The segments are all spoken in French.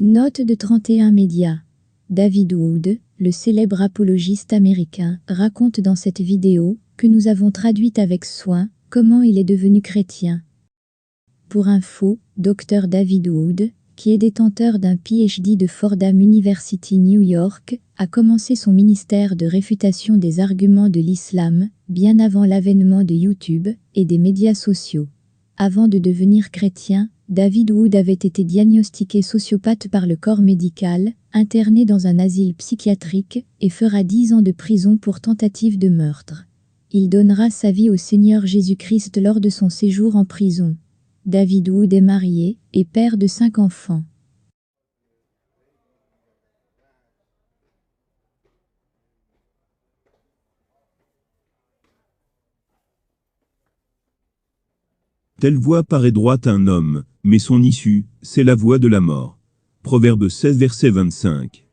Note de 31 médias. David Wood, le célèbre apologiste américain, raconte dans cette vidéo, que nous avons traduite avec soin, comment il est devenu chrétien. Pour info, Dr David Wood, qui est détenteur d'un PhD de Fordham University New York, a commencé son ministère de réfutation des arguments de l'islam, bien avant l'avènement de YouTube et des médias sociaux. Avant de devenir chrétien, David Wood avait été diagnostiqué sociopathe par le corps médical, interné dans un asile psychiatrique, et fera 10 ans de prison pour tentative de meurtre. Il donnera sa vie au Seigneur Jésus-Christ lors de son séjour en prison. David Wood est marié et père de 5 enfants. Telle voie paraît droite à un homme, mais son issue, c'est la voie de la mort. Proverbe 16 verset 25.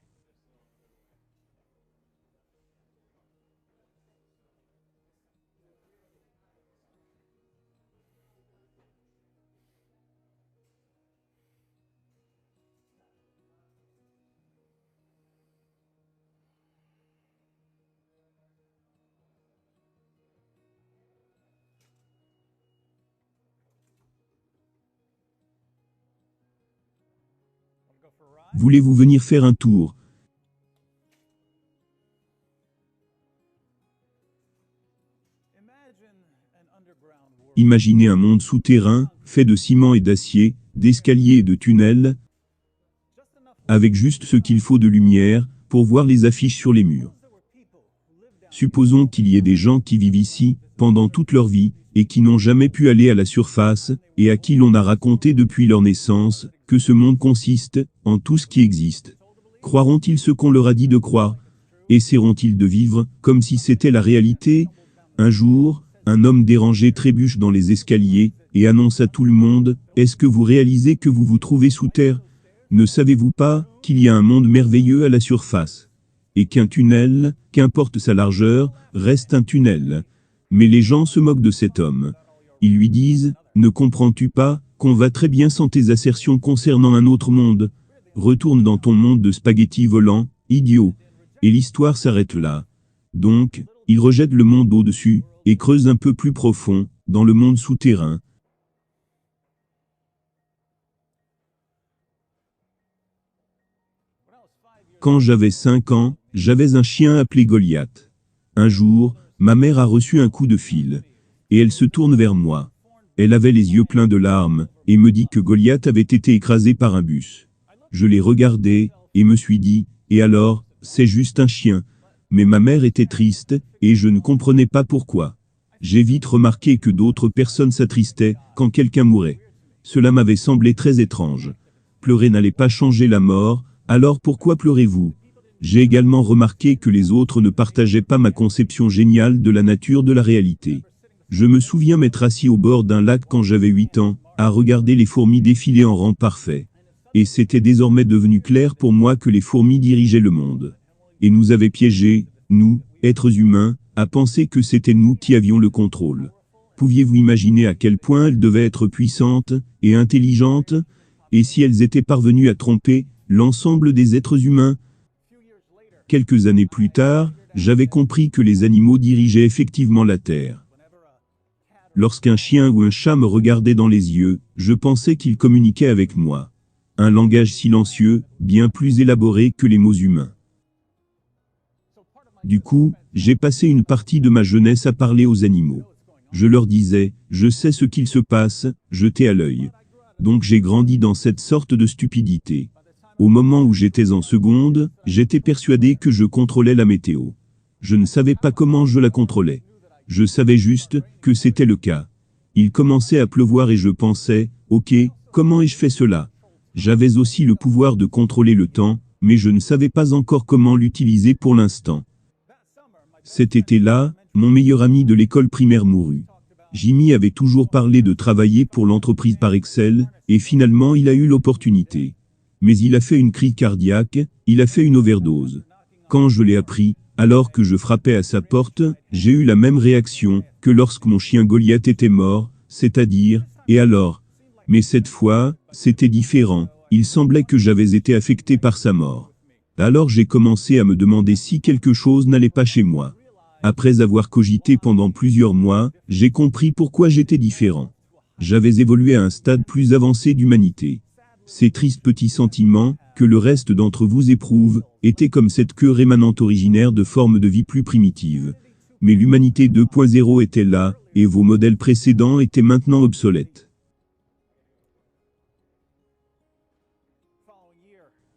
Voulez-vous venir faire un tour? Imaginez un monde souterrain, fait de ciment et d'acier, d'escaliers et de tunnels, avec juste ce qu'il faut de lumière, pour voir les affiches sur les murs. Supposons qu'il y ait des gens qui vivent ici, pendant toute leur vie, et qui n'ont jamais pu aller à la surface, et à qui l'on a raconté depuis leur naissance, que ce monde consiste, en tout ce qui existe. Croiront-ils ce qu'on leur a dit de croire? Essaieront-ils de vivre, comme si c'était la réalité? Un jour, un homme dérangé trébuche dans les escaliers, et annonce à tout le monde, « Est-ce que vous réalisez que vous vous trouvez sous terre? Ne savez-vous pas, qu'il y a un monde merveilleux à la surface? Et qu'un tunnel, qu'importe sa largeur, reste un tunnel. » Mais les gens se moquent de cet homme. Ils lui disent, « Ne comprends-tu pas, qu'on va très bien sans tes assertions concernant un autre monde? Retourne dans ton monde de spaghettis volants, idiot. » Et l'histoire s'arrête là. Donc, il rejette le monde au-dessus, et creuse un peu plus profond, dans le monde souterrain. Quand j'avais 5 ans, j'avais un chien appelé Goliath. Un jour, ma mère a reçu un coup de fil. Et elle se tourne vers moi. Elle avait les yeux pleins de larmes, et me dit que Goliath avait été écrasé par un bus. Je l'ai regardé, et me suis dit, et alors, c'est juste un chien. Mais ma mère était triste, et je ne comprenais pas pourquoi. J'ai vite remarqué que d'autres personnes s'attristaient, quand quelqu'un mourait. Cela m'avait semblé très étrange. Pleurer n'allait pas changer la mort, alors pourquoi pleurez-vous? J'ai également remarqué que les autres ne partageaient pas ma conception géniale de la nature de la réalité. Je me souviens m'être assis au bord d'un lac quand j'avais 8 ans, à regarder les fourmis défiler en rang parfait. Et c'était désormais devenu clair pour moi que les fourmis dirigeaient le monde. Et nous avaient piégés, nous, êtres humains, à penser que c'était nous qui avions le contrôle. Pouviez-vous imaginer à quel point elles devaient être puissantes et intelligentes? Et si elles étaient parvenues à tromper l'ensemble des êtres humains? Quelques années plus tard, j'avais compris que les animaux dirigeaient effectivement la Terre. Lorsqu'un chien ou un chat me regardait dans les yeux, je pensais qu'il communiquait avec moi. Un langage silencieux, bien plus élaboré que les mots humains. Du coup, j'ai passé une partie de ma jeunesse à parler aux animaux. Je leur disais, je sais ce qu'il se passe, jetez à l'œil. Donc j'ai grandi dans cette sorte de stupidité. Au moment où j'étais en seconde, j'étais persuadé que je contrôlais la météo. Je ne savais pas comment je la contrôlais. Je savais juste que c'était le cas. Il commençait à pleuvoir et je pensais, ok, comment ai-je fait cela? J'avais aussi le pouvoir de contrôler le temps, mais je ne savais pas encore comment l'utiliser pour l'instant. Cet été-là, mon meilleur ami de l'école primaire mourut. Jimmy avait toujours parlé de travailler pour l'entreprise par Excel, et finalement il a eu l'opportunité. Mais il a fait une crise cardiaque, il a fait une overdose. Quand je l'ai appris, alors que je frappais à sa porte, j'ai eu la même réaction que lorsque mon chien Goliath était mort, c'est-à-dire, et alors? Mais cette fois, c'était différent, Il semblait que j'avais été affecté par sa mort. Alors j'ai commencé à me demander si quelque chose n'allait pas chez moi. Après avoir cogité pendant plusieurs mois, j'ai compris pourquoi j'étais différent. J'avais évolué à un stade plus avancé d'humanité. Ces tristes petits sentiments, que le reste d'entre vous éprouve, étaient comme cette queue rémanente originaire de formes de vie plus primitives. Mais l'humanité 2.0 était là, et vos modèles précédents étaient maintenant obsolètes.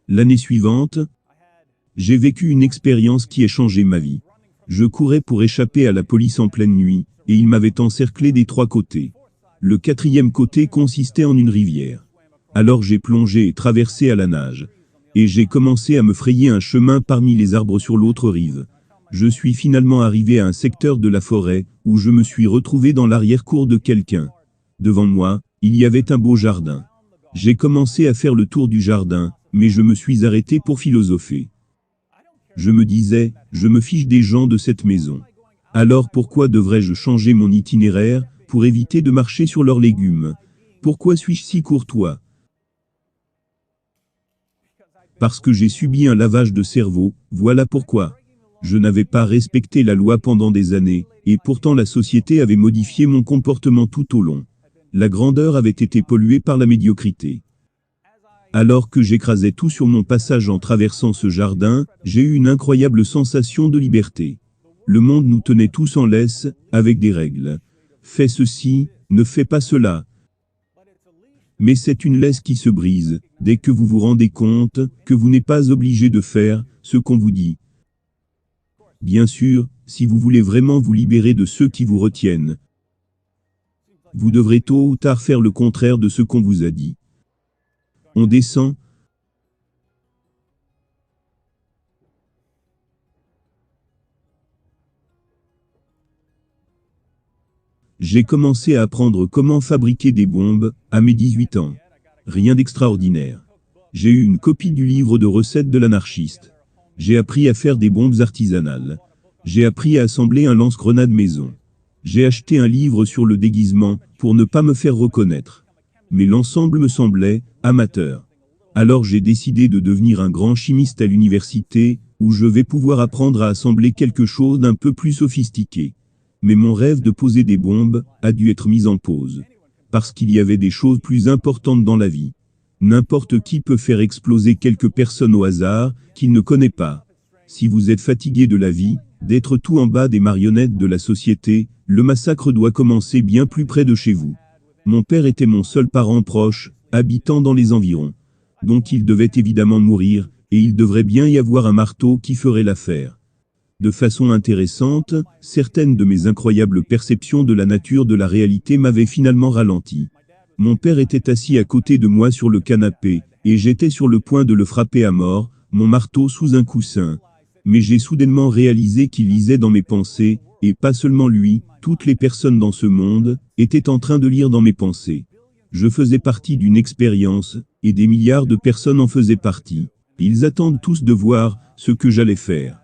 L'année suivante, j'ai vécu une expérience qui a changé ma vie. Je courais pour échapper à la police en pleine nuit, et ils m'avaient encerclé des trois côtés. Le quatrième côté consistait en une rivière. Alors j'ai plongé et traversé à la nage. Et j'ai commencé à me frayer un chemin parmi les arbres sur l'autre rive. Je suis finalement arrivé à un secteur de la forêt, où je me suis retrouvé dans l'arrière-cour de quelqu'un. Devant moi, il y avait un beau jardin. J'ai commencé à faire le tour du jardin, mais je me suis arrêté pour philosopher. Je me disais, je me fiche des gens de cette maison. Alors pourquoi devrais-je changer mon itinéraire, pour éviter de marcher sur leurs légumes? Pourquoi suis-je si courtois? Parce que j'ai subi un lavage de cerveau, voilà pourquoi. Je n'avais pas respecté la loi pendant des années, et pourtant la société avait modifié mon comportement tout au long. La grandeur avait été polluée par la médiocrité. Alors que j'écrasais tout sur mon passage en traversant ce jardin, j'ai eu une incroyable sensation de liberté. Le monde nous tenait tous en laisse, avec des règles. Fais ceci, ne fais pas cela. Mais c'est une laisse qui se brise, dès que vous vous rendez compte que vous n'êtes pas obligé de faire ce qu'on vous dit. Bien sûr, si vous voulez vraiment vous libérer de ceux qui vous retiennent, vous devrez tôt ou tard faire le contraire de ce qu'on vous a dit. On descend. J'ai commencé à apprendre comment fabriquer des bombes, à mes 18 ans. Rien d'extraordinaire. J'ai eu une copie du livre de recettes de l'anarchiste. J'ai appris à faire des bombes artisanales. J'ai appris à assembler un lance-grenade maison. J'ai acheté un livre sur le déguisement, pour ne pas me faire reconnaître. Mais l'ensemble me semblait amateur. Alors j'ai décidé de devenir un grand chimiste à l'université, où je vais pouvoir apprendre à assembler quelque chose d'un peu plus sophistiqué. Mais mon rêve de poser des bombes a dû être mis en pause. Parce qu'il y avait des choses plus importantes dans la vie. N'importe qui peut faire exploser quelques personnes au hasard, qu'il ne connaît pas. Si vous êtes fatigué de la vie, d'être tout en bas des marionnettes de la société, le massacre doit commencer bien plus près de chez vous. Mon père était mon seul parent proche, habitant dans les environs. Donc il devait évidemment mourir, et il devrait bien y avoir un marteau qui ferait l'affaire. De façon intéressante, certaines de mes incroyables perceptions de la nature de la réalité m'avaient finalement ralenti. Mon père était assis à côté de moi sur le canapé, et j'étais sur le point de le frapper à mort, mon marteau sous un coussin. Mais j'ai soudainement réalisé qu'il lisait dans mes pensées, et pas seulement lui, toutes les personnes dans ce monde, étaient en train de lire dans mes pensées. Je faisais partie d'une expérience, et des milliards de personnes en faisaient partie. Ils attendent tous de voir ce que j'allais faire.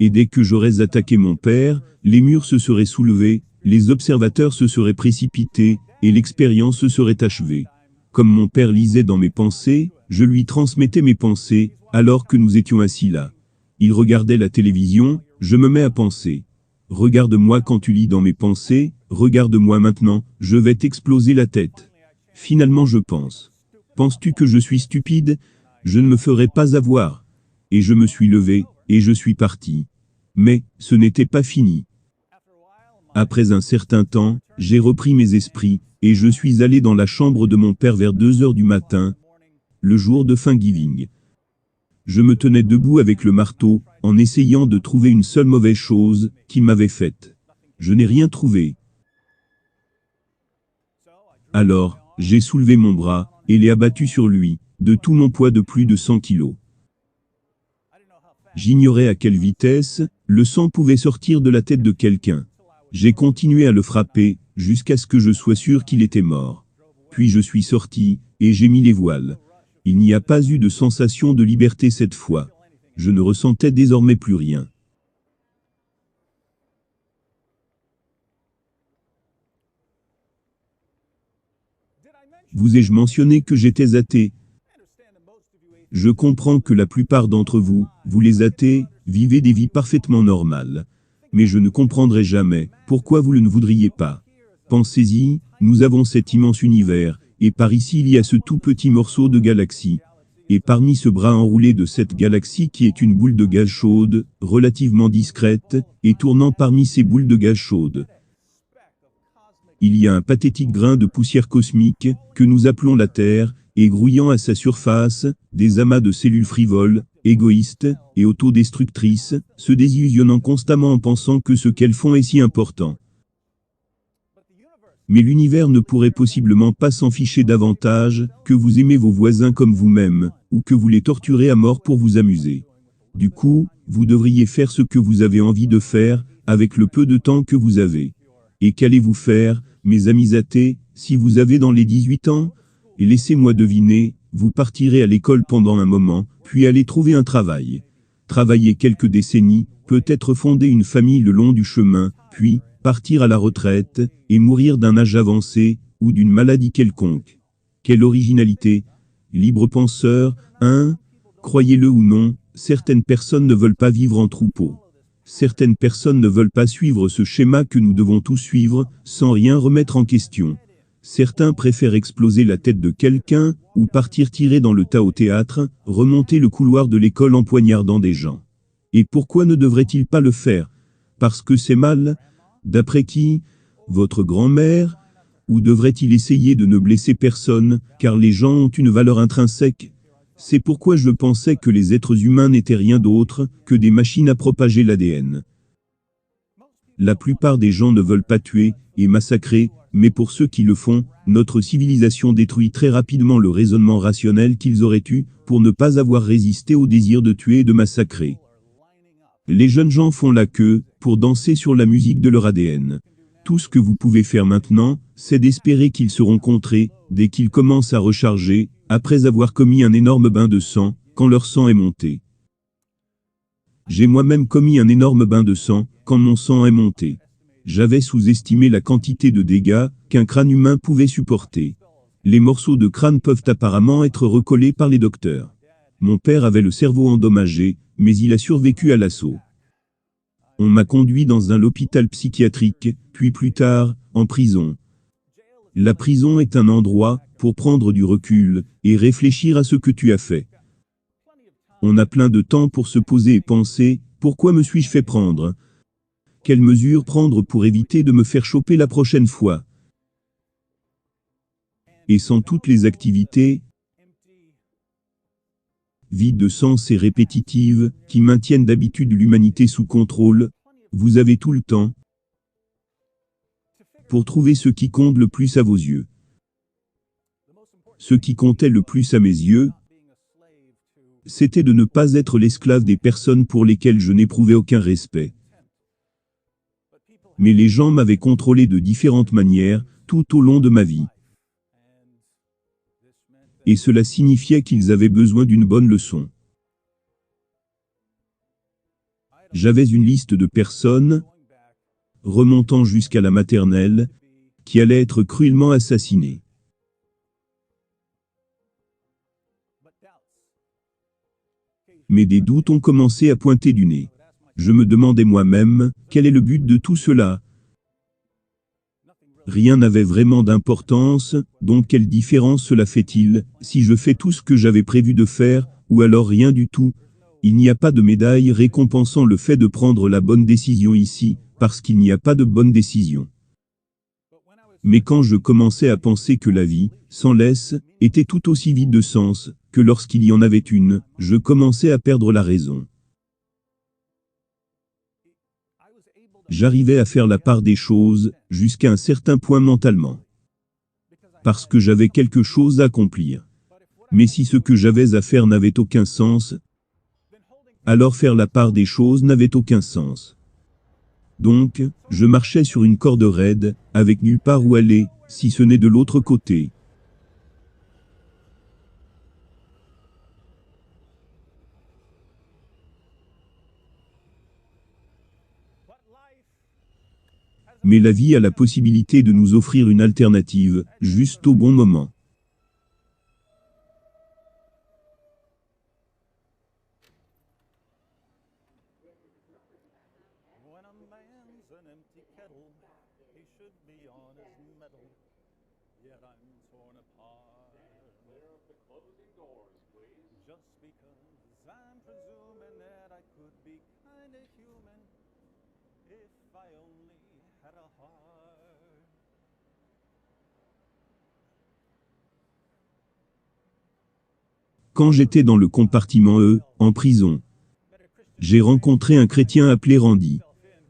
Et dès que j'aurais attaqué mon père, les murs se seraient soulevés, les observateurs se seraient précipités, et l'expérience se serait achevée. Comme mon père lisait dans mes pensées, je lui transmettais mes pensées, alors que nous étions assis là. Il regardait la télévision, je me mets à penser. Regarde-moi quand tu lis dans mes pensées, regarde-moi maintenant, je vais t'exploser la tête. Finalement je pense. Penses-tu que je suis stupide? Je ne me ferai pas avoir. Et je me suis levé, et je suis parti. Mais, ce n'était pas fini. Après un certain temps, j'ai repris mes esprits, et je suis allé dans la chambre de mon père vers 2 heures du matin, le jour de Thanksgiving. Je me tenais debout avec le marteau, en essayant de trouver une seule mauvaise chose qu'il m'avait faite. Je n'ai rien trouvé. Alors, j'ai soulevé mon bras, et l'ai abattu sur lui, de tout mon poids de plus de 100 kilos. J'ignorais à quelle vitesse le sang pouvait sortir de la tête de quelqu'un. J'ai continué à le frapper, jusqu'à ce que je sois sûr qu'il était mort. Puis je suis sorti, et j'ai mis les voiles. Il n'y a pas eu de sensation de liberté cette fois. Je ne ressentais désormais plus rien. Vous ai-je mentionné que j'étais athée? Je comprends que la plupart d'entre vous, vous les athées, vivez des vies parfaitement normales. Mais je ne comprendrai jamais pourquoi vous ne voudriez pas. Pensez-y, nous avons cet immense univers, et par ici il y a ce tout petit morceau de galaxie. Et parmi ce bras enroulé de cette galaxie qui est une boule de gaz chaude, relativement discrète, et tournant parmi ces boules de gaz chaude, il y a un pathétique grain de poussière cosmique, que nous appelons la Terre, et grouillant à sa surface, des amas de cellules frivoles, égoïstes, et autodestructrices, se désillusionnant constamment en pensant que ce qu'elles font est si important. Mais l'univers ne pourrait possiblement pas s'en ficher davantage, que vous aimez vos voisins comme vous-même, ou que vous les torturez à mort pour vous amuser. Du coup, vous devriez faire ce que vous avez envie de faire, avec le peu de temps que vous avez. Et qu'allez-vous faire, mes amis athées, si vous avez dans les 18 ans? Et laissez-moi deviner, vous partirez à l'école pendant un moment, puis allez trouver un travail. Travailler quelques décennies, peut-être fonder une famille le long du chemin, puis partir à la retraite, et mourir d'un âge avancé, ou d'une maladie quelconque. Quelle originalité! Libre penseur, hein? Croyez-le ou non, certaines personnes ne veulent pas vivre en troupeau. Certaines personnes ne veulent pas suivre ce schéma que nous devons tous suivre, sans rien remettre en question. Certains préfèrent exploser la tête de quelqu'un, ou partir tirer dans le tas au théâtre, remonter le couloir de l'école en poignardant des gens. Et pourquoi ne devrait-il pas le faire? Parce que c'est mal? D'après qui? Votre grand-mère? Ou devrait-il essayer de ne blesser personne, car les gens ont une valeur intrinsèque? C'est pourquoi je pensais que les êtres humains n'étaient rien d'autre que des machines à propager l'ADN. La plupart des gens ne veulent pas tuer et massacrer, mais pour ceux qui le font, notre civilisation détruit très rapidement le raisonnement rationnel qu'ils auraient eu pour ne pas avoir résisté au désir de tuer et de massacrer. Les jeunes gens font la queue pour danser sur la musique de leur ADN. Tout ce que vous pouvez faire maintenant, c'est d'espérer qu'ils seront contrés dès qu'ils commencent à recharger, après avoir commis un énorme bain de sang, quand leur sang est monté. J'ai moi-même commis un énorme bain de sang, quand mon sang est monté. J'avais sous-estimé la quantité de dégâts qu'un crâne humain pouvait supporter. Les morceaux de crâne peuvent apparemment être recollés par les docteurs. Mon père avait le cerveau endommagé, mais il a survécu à l'assaut. On m'a conduit dans un hôpital psychiatrique, puis plus tard, en prison. La prison est un endroit pour prendre du recul et réfléchir à ce que tu as fait. On a plein de temps pour se poser et penser, pourquoi me suis-je fait prendre? Quelles mesures prendre pour éviter de me faire choper la prochaine fois? Et sans toutes les activités vides de sens et répétitives, qui maintiennent d'habitude l'humanité sous contrôle, vous avez tout le temps pour trouver ce qui compte le plus à vos yeux. Ce qui comptait le plus à mes yeux, c'était de ne pas être l'esclave des personnes pour lesquelles je n'éprouvais aucun respect. Mais les gens m'avaient contrôlé de différentes manières, tout au long de ma vie. Et cela signifiait qu'ils avaient besoin d'une bonne leçon. J'avais une liste de personnes, remontant jusqu'à la maternelle, qui allaient être cruellement assassinées. Mais des doutes ont commencé à pointer du nez. Je me demandais moi-même, quel est le but de tout cela? Rien n'avait vraiment d'importance, donc quelle différence cela fait-il, si je fais tout ce que j'avais prévu de faire, ou alors rien du tout? Il n'y a pas de médaille récompensant le fait de prendre la bonne décision ici, parce qu'il n'y a pas de bonne décision. Mais quand je commençais à penser que la vie, sans laisse, était tout aussi vide de sens, que lorsqu'il y en avait une, je commençais à perdre la raison. J'arrivais à faire la part des choses, jusqu'à un certain point mentalement. Parce que j'avais quelque chose à accomplir. Mais si ce que j'avais à faire n'avait aucun sens, alors faire la part des choses n'avait aucun sens. Donc, je marchais sur une corde raide, avec nulle part où aller, si ce n'est de l'autre côté. Mais la vie a la possibilité de nous offrir une alternative, juste au bon moment. Yet I'm torn apart. Just because I'm presuming that I could be kinda human if I only had a heart. Quand j'étais dans le compartiment E, en prison, j'ai rencontré un chrétien appelé Randy.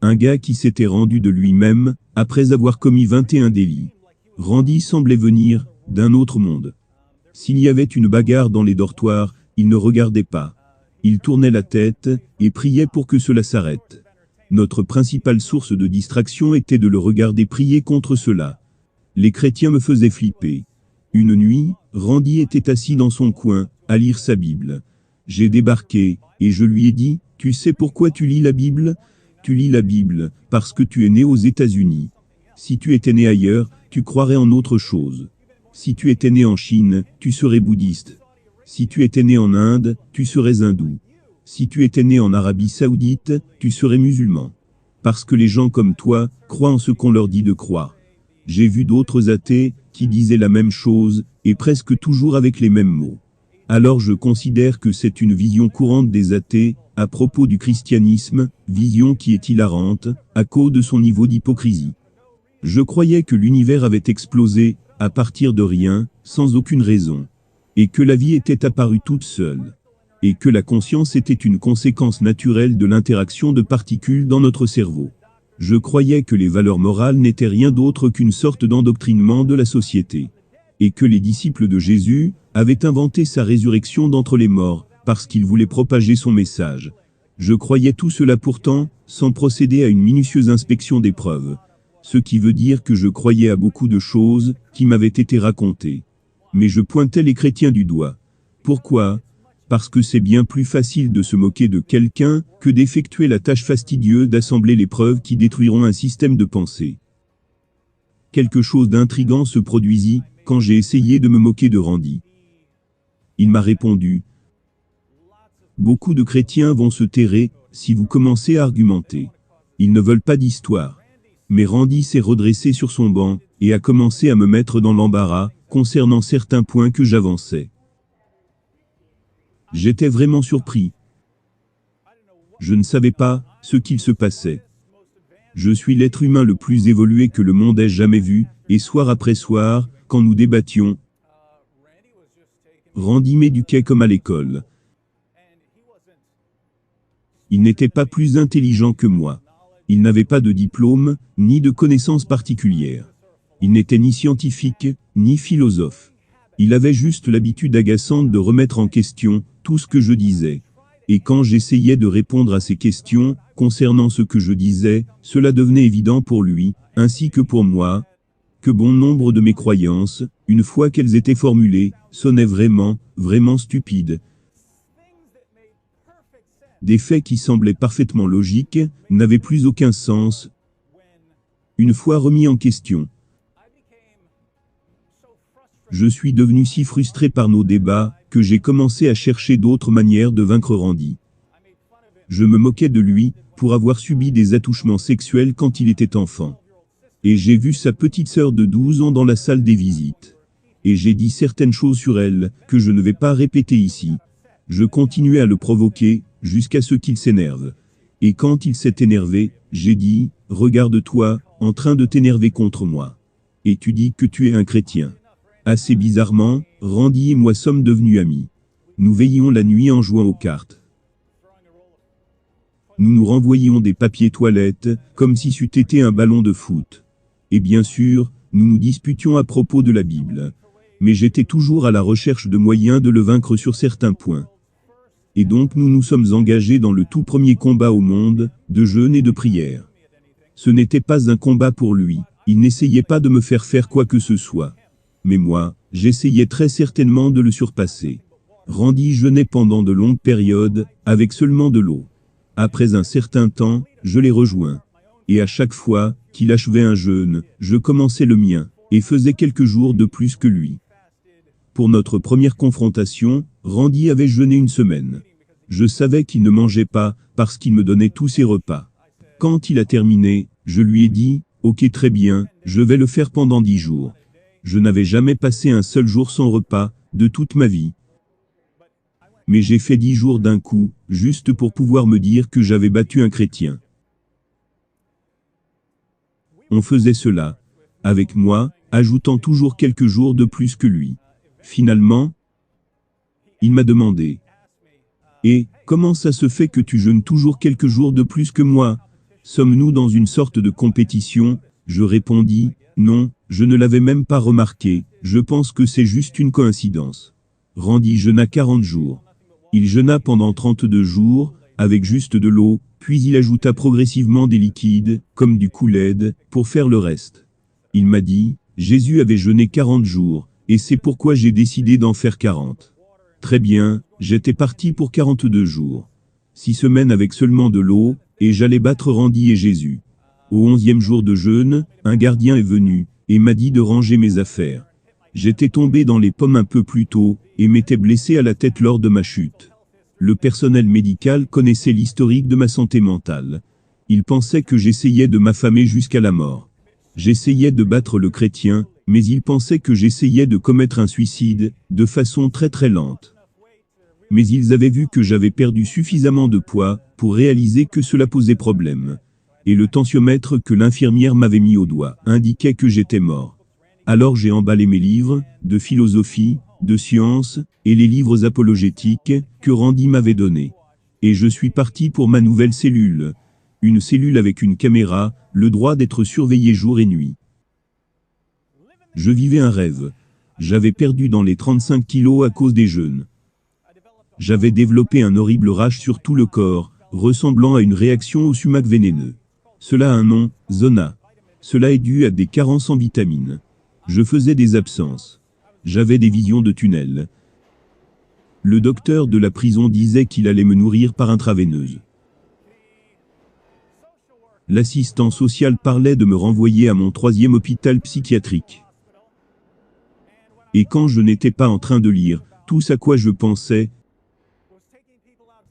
Un gars qui s'était rendu de lui-même, après avoir commis 21 délits. Randy semblait venir d'un autre monde. S'il y avait une bagarre dans les dortoirs, il ne regardait pas. Il tournait la tête et priait pour que cela s'arrête. Notre principale source de distraction était de le regarder prier contre cela. Les chrétiens me faisaient flipper. Une nuit, Randy était assis dans son coin, à lire sa Bible. J'ai débarqué, et je lui ai dit, « Tu sais pourquoi tu lis la Bible ? Tu lis la Bible, parce que tu es né aux États-Unis. Si tu étais né ailleurs, tu croirais en autre chose. Si tu étais né en Chine, tu serais bouddhiste. Si tu étais né en Inde, tu serais hindou. Si tu étais né en Arabie Saoudite, tu serais musulman. Parce que les gens comme toi croient en ce qu'on leur dit de croire. J'ai vu d'autres athées qui disaient la même chose, et presque toujours avec les mêmes mots. Alors je considère que c'est une vision courante des athées, à propos du christianisme, vision qui est hilarante, à cause de son niveau d'hypocrisie. Je croyais que l'univers avait explosé, à partir de rien, sans aucune raison. Et que la vie était apparue toute seule. Et que la conscience était une conséquence naturelle de l'interaction de particules dans notre cerveau. Je croyais que les valeurs morales n'étaient rien d'autre qu'une sorte d'endoctrinement de la société. Et que les disciples de Jésus avaient inventé sa résurrection d'entre les morts, parce qu'ils voulaient propager son message. Je croyais tout cela pourtant, sans procéder à une minutieuse inspection des preuves. Ce qui veut dire que je croyais à beaucoup de choses qui m'avaient été racontées. Mais je pointais les chrétiens du doigt. Pourquoi ? Parce que c'est bien plus facile de se moquer de quelqu'un que d'effectuer la tâche fastidieuse d'assembler les preuves qui détruiront un système de pensée. Quelque chose d'intrigant se produisit quand j'ai essayé de me moquer de Randy. Il m'a répondu, « Beaucoup de chrétiens vont se terrer si vous commencez à argumenter. Ils ne veulent pas d'histoire. » Mais Randy s'est redressé sur son banc et a commencé à me mettre dans l'embarras concernant certains points que j'avançais. J'étais vraiment surpris. Je ne savais pas ce qu'il se passait. Je suis l'être humain le plus évolué que le monde ait jamais vu, et soir après soir, quand nous débattions, Randy m'éduquait comme à l'école. Il n'était pas plus intelligent que moi. Il n'avait pas de diplôme, ni de connaissances particulières. Il n'était ni scientifique, ni philosophe. Il avait juste l'habitude agaçante de remettre en question tout ce que je disais. Et quand j'essayais de répondre à ses questions, concernant ce que je disais, cela devenait évident pour lui, ainsi que pour moi, que bon nombre de mes croyances, une fois qu'elles étaient formulées, sonnaient vraiment, vraiment stupides. Des faits qui semblaient parfaitement logiques, n'avaient plus aucun sens, une fois remis en question. Je suis devenu si frustré par nos débats, que j'ai commencé à chercher d'autres manières de vaincre Randy. Je me moquais de lui, pour avoir subi des attouchements sexuels quand il était enfant. Et j'ai vu sa petite sœur de 12 ans dans la salle des visites. Et j'ai dit certaines choses sur elle, que je ne vais pas répéter ici. Je continuais à le provoquer, jusqu'à ce qu'il s'énerve. Et quand il s'est énervé, j'ai dit, « Regarde-toi, en train de t'énerver contre moi. Et tu dis que tu es un chrétien. » Assez bizarrement, Randy et moi sommes devenus amis. Nous veillions la nuit en jouant aux cartes. Nous nous renvoyions des papiers toilettes, comme si c'eût été un ballon de foot. Et bien sûr, nous nous disputions à propos de la Bible. Mais j'étais toujours à la recherche de moyens de le vaincre sur certains points. Et donc nous nous sommes engagés dans le tout premier combat au monde, de jeûne et de prière. Ce n'était pas un combat pour lui, il n'essayait pas de me faire faire quoi que ce soit. Mais moi, j'essayais très certainement de le surpasser. Randy jeûnait pendant de longues périodes, avec seulement de l'eau. Après un certain temps, je l'ai rejoint. Et à chaque fois qu'il achevait un jeûne, je commençais le mien, et faisais quelques jours de plus que lui. Pour notre première confrontation, Randy avait jeûné une semaine. Je savais qu'il ne mangeait pas, parce qu'il me donnait tous ses repas. Quand il a terminé, je lui ai dit, « Ok, très bien, je vais le faire pendant 10 jours. » Je n'avais jamais passé un seul jour sans repas, de toute ma vie. Mais j'ai fait 10 jours d'un coup, juste pour pouvoir me dire que j'avais battu un chrétien. On faisait cela, avec moi, ajoutant toujours quelques jours de plus que lui. Finalement, il m'a demandé, « Et, comment ça se fait que tu jeûnes toujours quelques jours de plus que moi? Sommes-nous dans une sorte de compétition ?» Je répondis, « Non, je ne l'avais même pas remarqué, je pense que c'est juste une coïncidence. » Randy jeûna 40 jours. Il jeûna pendant 32 jours, avec juste de l'eau, puis il ajouta progressivement des liquides, comme du Kool-Aid, pour faire le reste. Il m'a dit, Jésus avait jeûné 40 jours, et c'est pourquoi j'ai décidé d'en faire 40. Très bien, j'étais parti pour 42 jours. 6 semaines avec seulement de l'eau, et j'allais battre Randy et Jésus. Au 11e jour de jeûne, un gardien est venu, et m'a dit de ranger mes affaires. J'étais tombé dans les pommes un peu plus tôt, et m'étais blessé à la tête lors de ma chute. Le personnel médical connaissait l'historique de ma santé mentale. Il pensait que j'essayais de m'affamer jusqu'à la mort. J'essayais de battre le chrétien, mais il pensait que j'essayais de commettre un suicide, de façon très très lente. Mais ils avaient vu que j'avais perdu suffisamment de poids, pour réaliser que cela posait problème. Et le tensiomètre que l'infirmière m'avait mis au doigt, indiquait que j'étais mort. Alors j'ai emballé mes livres, de philosophie, de sciences, et les livres apologétiques, que Randy m'avait donnés. Et je suis parti pour ma nouvelle cellule. Une cellule avec une caméra, le droit d'être surveillé jour et nuit. Je vivais un rêve. J'avais perdu dans les 35 kilos à cause des jeûnes. J'avais développé un horrible rash sur tout le corps, ressemblant à une réaction au sumac vénéneux. Cela a un nom, zona. Cela est dû à des carences en vitamines. Je faisais des absences. J'avais des visions de tunnels. Le docteur de la prison disait qu'il allait me nourrir par intraveineuse. L'assistant social parlait de me renvoyer à mon 3e hôpital psychiatrique. Et quand je n'étais pas en train de lire, tout à quoi je pensais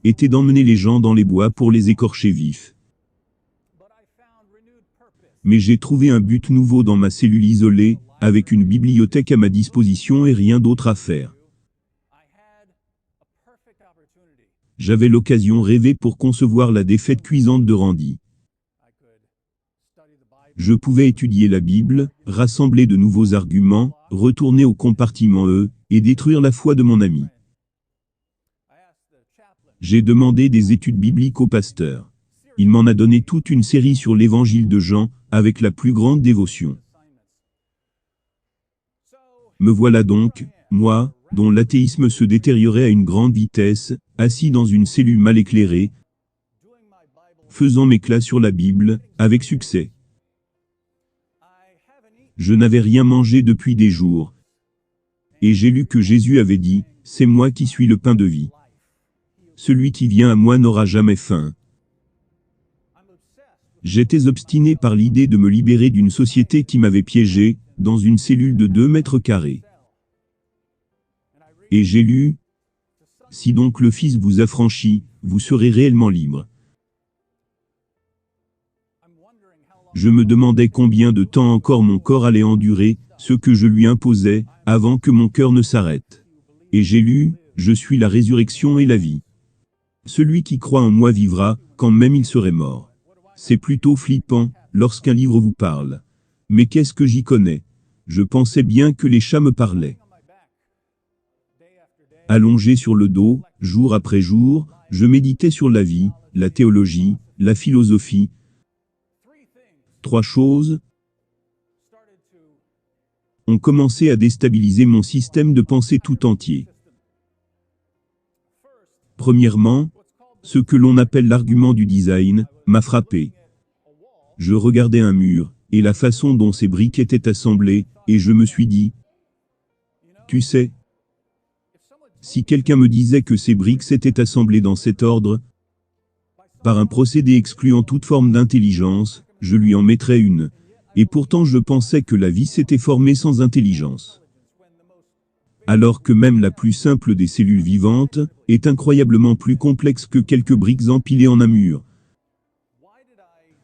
était d'emmener les gens dans les bois pour les écorcher vifs. Mais j'ai trouvé un but nouveau dans ma cellule isolée, avec une bibliothèque à ma disposition et rien d'autre à faire. J'avais l'occasion rêvée pour concevoir la défaite cuisante de Randy. Je pouvais étudier la Bible, rassembler de nouveaux arguments, retourner au compartiment E, et détruire la foi de mon ami. J'ai demandé des études bibliques au pasteur. Il m'en a donné toute une série sur l'évangile de Jean, avec la plus grande dévotion. Me voilà donc, moi, dont l'athéisme se détériorait à une grande vitesse, assis dans une cellule mal éclairée, faisant mes classes sur la Bible, avec succès. Je n'avais rien mangé depuis des jours. Et j'ai lu que Jésus avait dit, « C'est moi qui suis le pain de vie. Celui qui vient à moi n'aura jamais faim. » J'étais obstiné par l'idée de me libérer d'une société qui m'avait piégé, dans une cellule de 2 mètres carrés. Et j'ai lu, « Si donc le Fils vous affranchit, vous serez réellement libre. » Je me demandais combien de temps encore mon corps allait endurer, ce que je lui imposais, avant que mon cœur ne s'arrête. Et j'ai lu, « Je suis la résurrection et la vie. Celui qui croit en moi vivra, quand même il serait mort. » C'est plutôt flippant, lorsqu'un livre vous parle. Mais qu'est-ce que j'y connais? Je pensais bien que les chats me parlaient. Allongé sur le dos, jour après jour, je méditais sur la vie, la théologie, la philosophie. 3 choses ont commencé à déstabiliser mon système de pensée tout entier. Premièrement, ce que l'on appelle l'argument du design, m'a frappé. Je regardais un mur, et la façon dont ces briques étaient assemblées, et je me suis dit, tu sais, si quelqu'un me disait que ces briques s'étaient assemblées dans cet ordre, par un procédé excluant toute forme d'intelligence, je lui en mettrais une. Et pourtant je pensais que la vie s'était formée sans intelligence. Alors que même la plus simple des cellules vivantes est incroyablement plus complexe que quelques briques empilées en un mur.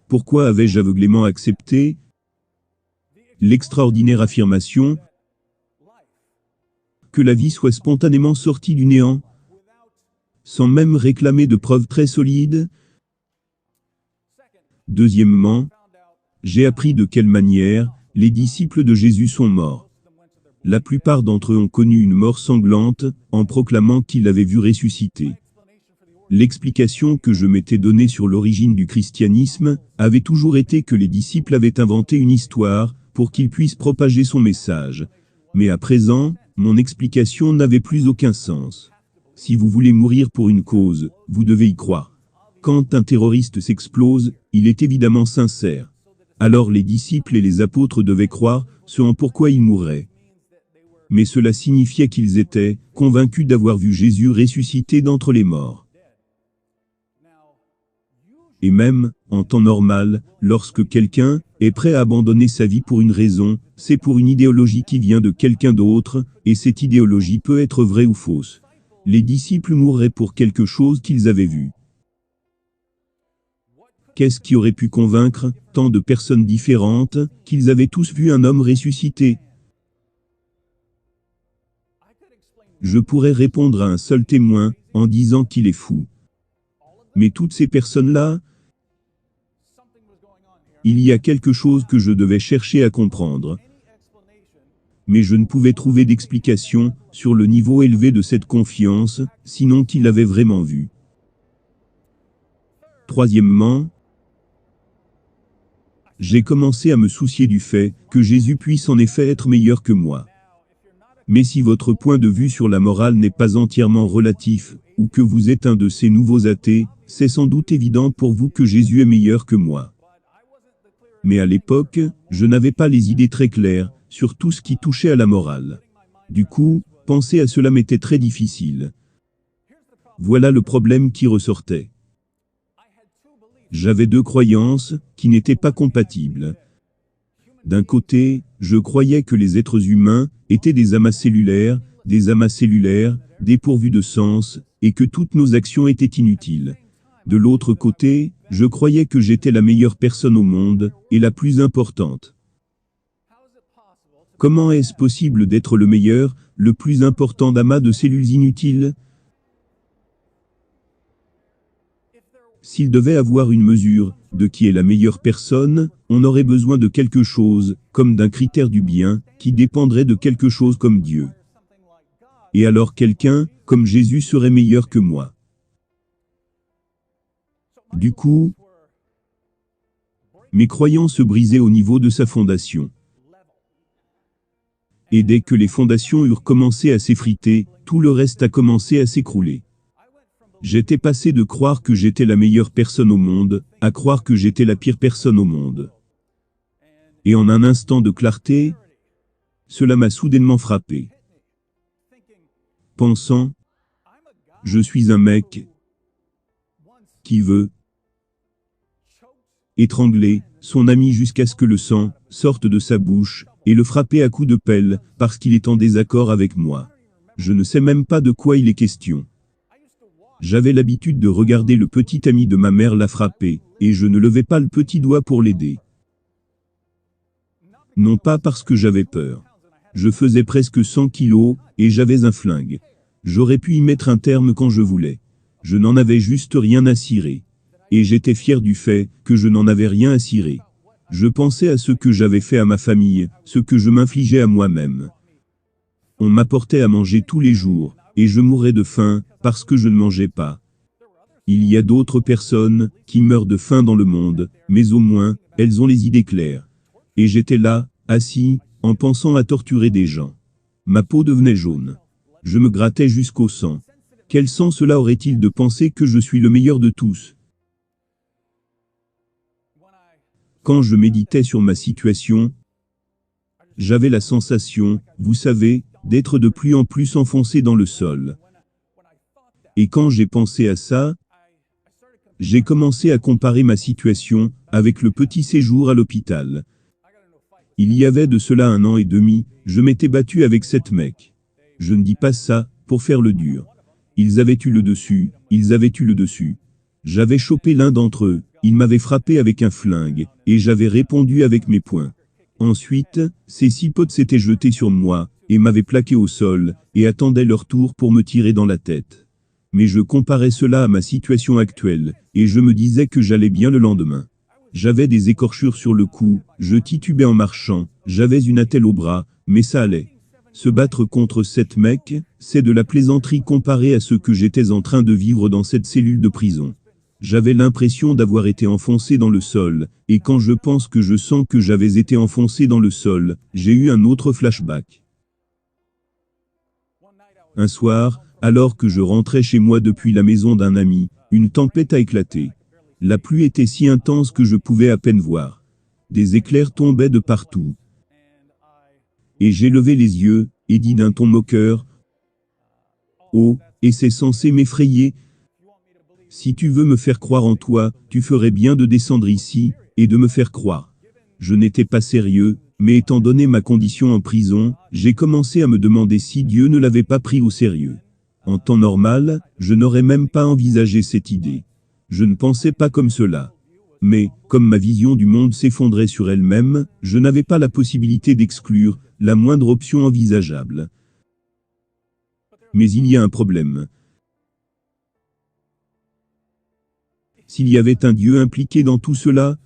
Pourquoi avais-je aveuglément accepté l'extraordinaire affirmation que la vie soit spontanément sortie du néant, sans même réclamer de preuves très solides? Deuxièmement, j'ai appris de quelle manière les disciples de Jésus sont morts. La plupart d'entre eux ont connu une mort sanglante, en proclamant qu'ils l'avaient vu ressusciter. L'explication que je m'étais donnée sur l'origine du christianisme avait toujours été que les disciples avaient inventé une histoire pour qu'ils puissent propager son message. Mais à présent, mon explication n'avait plus aucun sens. Si vous voulez mourir pour une cause, vous devez y croire. Quand un terroriste s'explose, il est évidemment sincère. Alors les disciples et les apôtres devaient croire ce en pourquoi ils mourraient. Mais cela signifiait qu'ils étaient convaincus d'avoir vu Jésus ressusciter d'entre les morts. Et même, en temps normal, lorsque quelqu'un est prêt à abandonner sa vie pour une raison, c'est pour une idéologie qui vient de quelqu'un d'autre, et cette idéologie peut être vraie ou fausse. Les disciples mourraient pour quelque chose qu'ils avaient vu. Qu'est-ce qui aurait pu convaincre tant de personnes différentes qu'ils avaient tous vu un homme ressuscité? Je pourrais répondre à un seul témoin en disant qu'il est fou. Mais toutes ces personnes-là, il y a quelque chose que je devais chercher à comprendre. Mais je ne pouvais trouver d'explication sur le niveau élevé de cette confiance, sinon qu'il l'avait vraiment vu. Troisièmement, j'ai commencé à me soucier du fait que Jésus puisse en effet être meilleur que moi. Mais si votre point de vue sur la morale n'est pas entièrement relatif, ou que vous êtes un de ces nouveaux athées, c'est sans doute évident pour vous que Jésus est meilleur que moi. Mais à l'époque, je n'avais pas les idées très claires sur tout ce qui touchait à la morale. Du coup, penser à cela m'était très difficile. Voilà le problème qui ressortait. J'avais deux croyances qui n'étaient pas compatibles. D'un côté, je croyais que les êtres humains étaient des amas cellulaires dépourvus de sens, et que toutes nos actions étaient inutiles. De l'autre côté, je croyais que j'étais la meilleure personne au monde, et la plus importante. Comment est-ce possible d'être le meilleur, le plus important d'amas de cellules inutiles? S'il devait avoir une mesure de qui est la meilleure personne, on aurait besoin de quelque chose, comme d'un critère du bien, qui dépendrait de quelque chose comme Dieu. Et alors quelqu'un, comme Jésus, serait meilleur que moi. Du coup, mes croyances se brisaient au niveau de sa fondation. Et dès que les fondations eurent commencé à s'effriter, tout le reste a commencé à s'écrouler. J'étais passé de croire que j'étais la meilleure personne au monde, à croire que j'étais la pire personne au monde. Et en un instant de clarté, cela m'a soudainement frappé. Pensant, je suis un mec qui veut étrangler son ami jusqu'à ce que le sang sorte de sa bouche, et le frapper à coups de pelle, parce qu'il est en désaccord avec moi. Je ne sais même pas de quoi il est question. J'avais l'habitude de regarder le petit ami de ma mère la frapper, et je ne levais pas le petit doigt pour l'aider. Non pas parce que j'avais peur. Je faisais presque 100 kilos, et j'avais un flingue. J'aurais pu y mettre un terme quand je voulais. Je n'en avais juste rien à cirer. Et j'étais fier du fait que je n'en avais rien à cirer. Je pensais à ce que j'avais fait à ma famille, ce que je m'infligeais à moi-même. On m'apportait à manger tous les jours, et je mourais de faim, parce que je ne mangeais pas. Il y a d'autres personnes qui meurent de faim dans le monde, mais au moins, elles ont les idées claires. Et j'étais là, assis, en pensant à torturer des gens. Ma peau devenait jaune. Je me grattais jusqu'au sang. Quel sens cela aurait-il de penser que je suis le meilleur de tous? Quand je méditais sur ma situation, j'avais la sensation, vous savez, d'être de plus en plus enfoncé dans le sol. Et quand j'ai pensé à ça, j'ai commencé à comparer ma situation avec le petit séjour à l'hôpital. Il y avait de cela 1 an et demi, je m'étais battu avec 7 mecs. Je ne dis pas ça pour faire le dur. Ils avaient eu le dessus. J'avais chopé l'un d'entre eux, il m'avait frappé avec un flingue, et j'avais répondu avec mes poings. Ensuite, ces 6 potes s'étaient jetés sur moi, et m'avaient plaqué au sol, et attendaient leur tour pour me tirer dans la tête. Mais je comparais cela à ma situation actuelle, et je me disais que j'allais bien le lendemain. J'avais des écorchures sur le cou, je titubais en marchant, j'avais une attelle au bras, mais ça allait. Se battre contre 7 mecs, c'est de la plaisanterie comparé à ce que j'étais en train de vivre dans cette cellule de prison. J'avais l'impression d'avoir été enfoncé dans le sol, et quand je pense que je sens que j'avais été enfoncé dans le sol, j'ai eu un autre flashback. Un soir, alors que je rentrais chez moi depuis la maison d'un ami, une tempête a éclaté. La pluie était si intense que je pouvais à peine voir. Des éclairs tombaient de partout. Et j'ai levé les yeux, et dit d'un ton moqueur, « Oh, et c'est censé m'effrayer. Si tu veux me faire croire en toi, tu ferais bien de descendre ici, et de me faire croire. » Je n'étais pas sérieux, mais étant donné ma condition en prison, j'ai commencé à me demander si Dieu ne l'avait pas pris au sérieux. En temps normal, je n'aurais même pas envisagé cette idée. Je ne pensais pas comme cela. Mais, comme ma vision du monde s'effondrait sur elle-même, je n'avais pas la possibilité d'exclure la moindre option envisageable. Mais il y a un problème. S'il y avait un Dieu impliqué dans tout cela,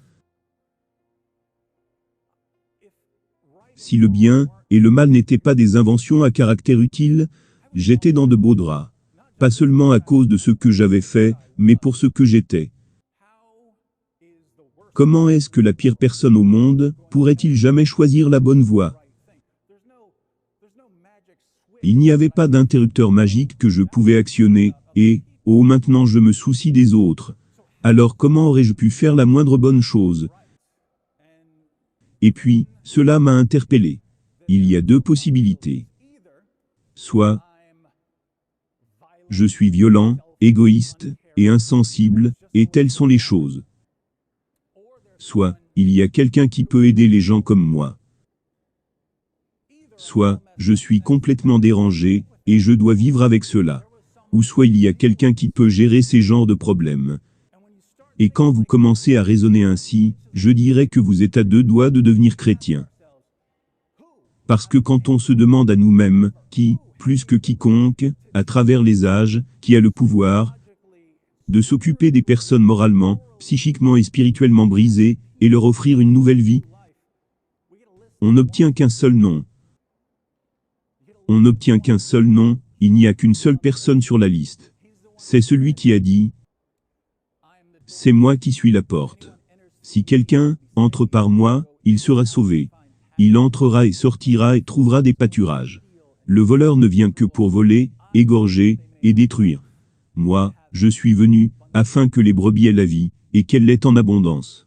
si le bien et le mal n'étaient pas des inventions à caractère utile, j'étais dans de beaux draps. Pas seulement à cause de ce que j'avais fait, mais pour ce que j'étais. Comment est-ce que la pire personne au monde pourrait-il jamais choisir la bonne voie? Il n'y avait pas d'interrupteur magique que je pouvais actionner, et, oh maintenant je me soucie des autres. Alors comment aurais-je pu faire la moindre bonne chose? Et puis, cela m'a interpellé. Il y a 2 possibilités. Soit je suis violent, égoïste, et insensible, et telles sont les choses. Soit, il y a quelqu'un qui peut aider les gens comme moi. Soit, je suis complètement dérangé, et je dois vivre avec cela. Ou soit il y a quelqu'un qui peut gérer ces genres de problèmes. Et quand vous commencez à raisonner ainsi, je dirais que vous êtes à 2 doigts de devenir chrétien. Parce que quand on se demande à nous-mêmes, qui, plus que quiconque, à travers les âges, qui a le pouvoir de s'occuper des personnes moralement, psychiquement et spirituellement brisées, et leur offrir une nouvelle vie, on n'obtient qu'un seul nom. On n'obtient qu'un seul nom, il n'y a qu'une seule personne sur la liste. C'est celui qui a dit « C'est moi qui suis la porte. Si quelqu'un entre par moi, il sera sauvé. Il entrera et sortira et trouvera des pâturages. Le voleur ne vient que pour voler, égorger et détruire. Moi, je suis venu, afin que les brebis aient la vie, et qu'elle l'ait en abondance. »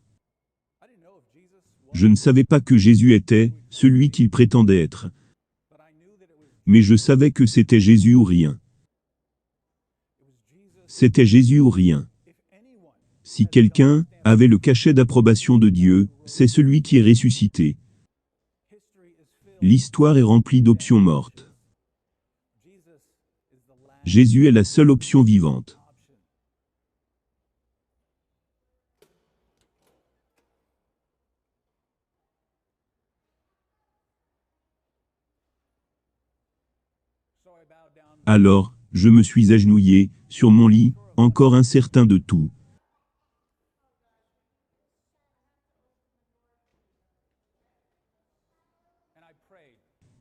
Je ne savais pas que Jésus était celui qu'il prétendait être. Mais je savais que c'était Jésus ou rien. C'était Jésus ou rien. Si quelqu'un avait le cachet d'approbation de Dieu, c'est celui qui est ressuscité. L'histoire est remplie d'options mortes. Jésus est la seule option vivante. Alors, je me suis agenouillé, sur mon lit, encore incertain de tout.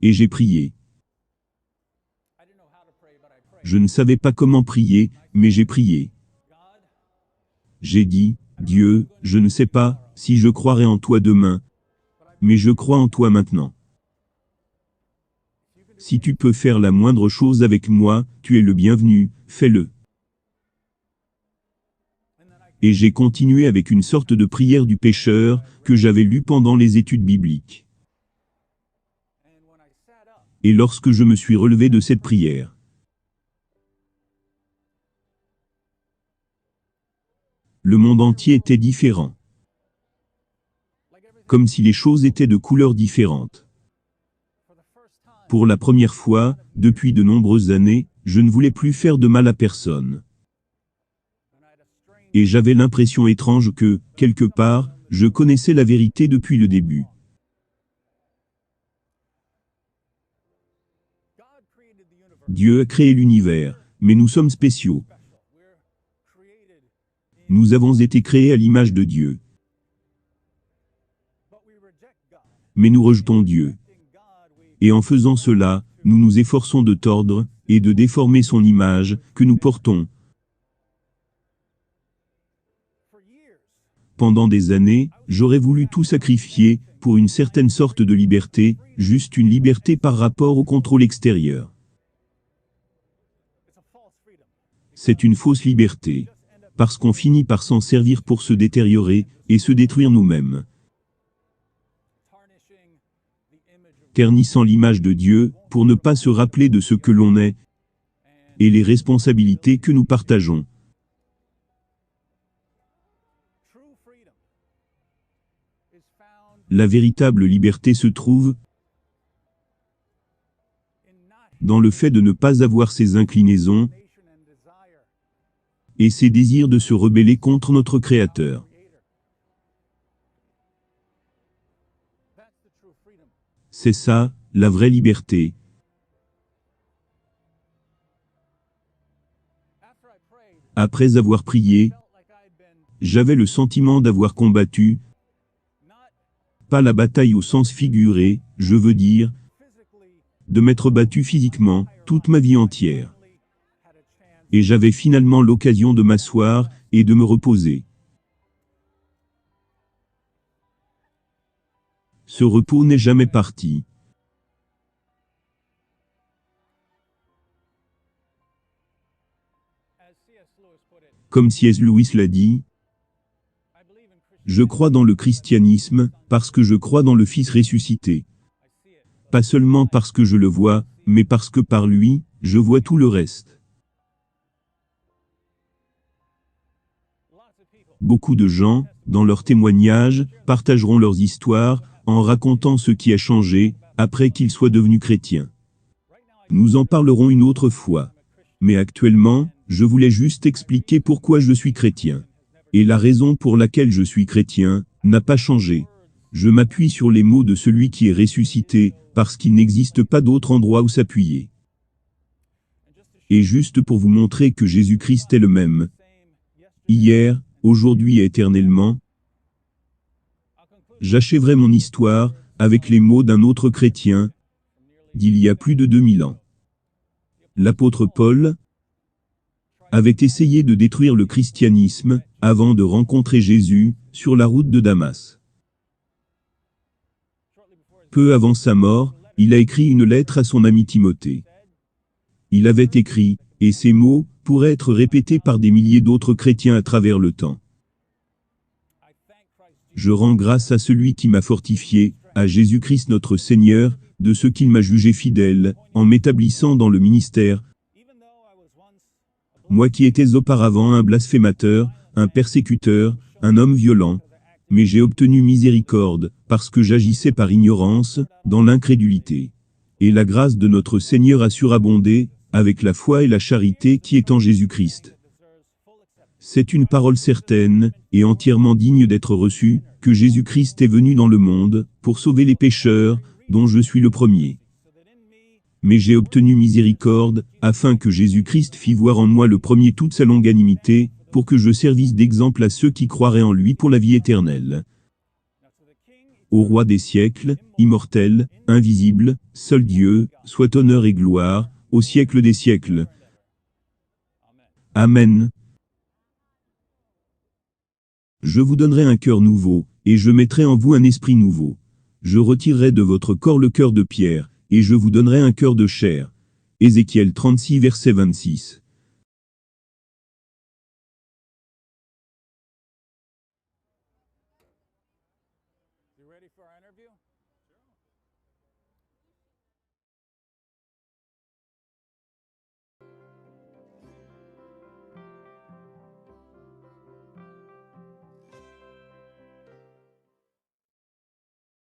Et j'ai prié. Je ne savais pas comment prier, mais j'ai prié. J'ai dit, Dieu, je ne sais pas si je croirai en toi demain, mais je crois en toi maintenant. Si tu peux faire la moindre chose avec moi, tu es le bienvenu, fais-le. Et j'ai continué avec une sorte de prière du pécheur que j'avais lue pendant les études bibliques. Et lorsque je me suis relevé de cette prière, le monde entier était différent. Comme si les choses étaient de couleurs différentes. Pour la première fois, depuis de nombreuses années, je ne voulais plus faire de mal à personne. Et j'avais l'impression étrange que, quelque part, je connaissais la vérité depuis le début. created the universe. Dieu a créé l'univers, mais nous sommes spéciaux. We're created, Nous avons été créés à l'image de Dieu, but we reject God. mais nous rejetons Dieu. Rejecting God, we Et en faisant cela, nous nous efforçons de tordre et de déformer son image que nous portons. for years Pendant des années, j'aurais voulu tout sacrifier pour une certaine sorte de liberté, juste une liberté par rapport au contrôle extérieur. it's a false freedom. C'est une fausse liberté, parce qu'on finit par s'en servir pour se détériorer et se détruire nous-mêmes, Tarnishing the image of ternissant l'image de Dieu pour ne pas se rappeler de ce que l'on est et les responsabilités que nous partageons. true freedom is found La véritable liberté se trouve in not dans le fait de ne pas avoir ces inclinaisons nation and desire et ces désirs de se rebeller contre notre Créateur. creator. That's the true freedom. C'est ça, la vraie liberté. After I prayed, Après avoir prié, felt like I'd been j'avais le sentiment d'avoir combattu, not pas la bataille au sens figuré, je veux dire, physically de m'être battu physiquement toute ma vie entière. only had a chance Et j'avais finalement l'occasion de m'asseoir et de me reposer. Ce repos n'est jamais parti. as C.S. Lewis put it. Comme C.S. Lewis l'a dit, I believe in Christianity. je crois dans le christianisme parce que je crois dans le Fils ressuscité. I see it. Pas seulement parce que je le vois, mais parce que par lui, je vois tout le reste. Lots of people Beaucoup de gens, dans leurs témoignages, partageront leurs histoires en racontant ce qui a changé après qu'ils soient devenus chrétiens. right now I Nous en parlerons une autre fois. Mais actuellement, je voulais juste expliquer pourquoi je suis chrétien. Et la raison pour laquelle je suis chrétien n'a pas changé. Je m'appuie sur les mots de celui qui est ressuscité, parce qu'il n'existe pas d'autre endroit où s'appuyer. Et juste pour vous montrer que Jésus-Christ est le même, hier, aujourd'hui et éternellement, j'achèverai mon histoire avec les mots d'un autre chrétien d'il y a plus de 2000 ans. L'apôtre Paul avait essayé de détruire le christianisme avant de rencontrer Jésus sur la route de Damas. Peu avant sa mort, il a écrit une lettre à son ami Timothée. Il avait écrit, et ces mots pourraient être répétés par des milliers d'autres chrétiens à travers le temps. Je rends grâce à celui qui m'a fortifié, à Jésus-Christ notre Seigneur, de ce qu'il m'a jugé fidèle, en m'établissant dans le ministère, even though I was once moi qui étais auparavant un blasphémateur, un persécuteur, un homme violent, mais j'ai obtenu miséricorde, parce que j'agissais par ignorance, dans l'incrédulité. Et la grâce de notre Seigneur a surabondé, avec la foi et la charité qui est en Jésus-Christ. C'est une parole certaine, et entièrement digne d'être reçue, que Jésus-Christ est venu dans le monde, pour sauver les pécheurs, dont je suis le premier. Mais j'ai obtenu miséricorde, afin que Jésus-Christ fît voir en moi le premier toute sa longanimité, pour que je servisse d'exemple à ceux qui croiraient en lui pour la vie éternelle. Au roi des siècles, immortel, invisible, seul Dieu, soit honneur et gloire, au siècle des siècles. Amen. Je vous donnerai un cœur nouveau, et je mettrai en vous un esprit nouveau. Je retirerai de votre corps le cœur de pierre, et je vous donnerai un cœur de chair. Ézéchiel 36 verset 26.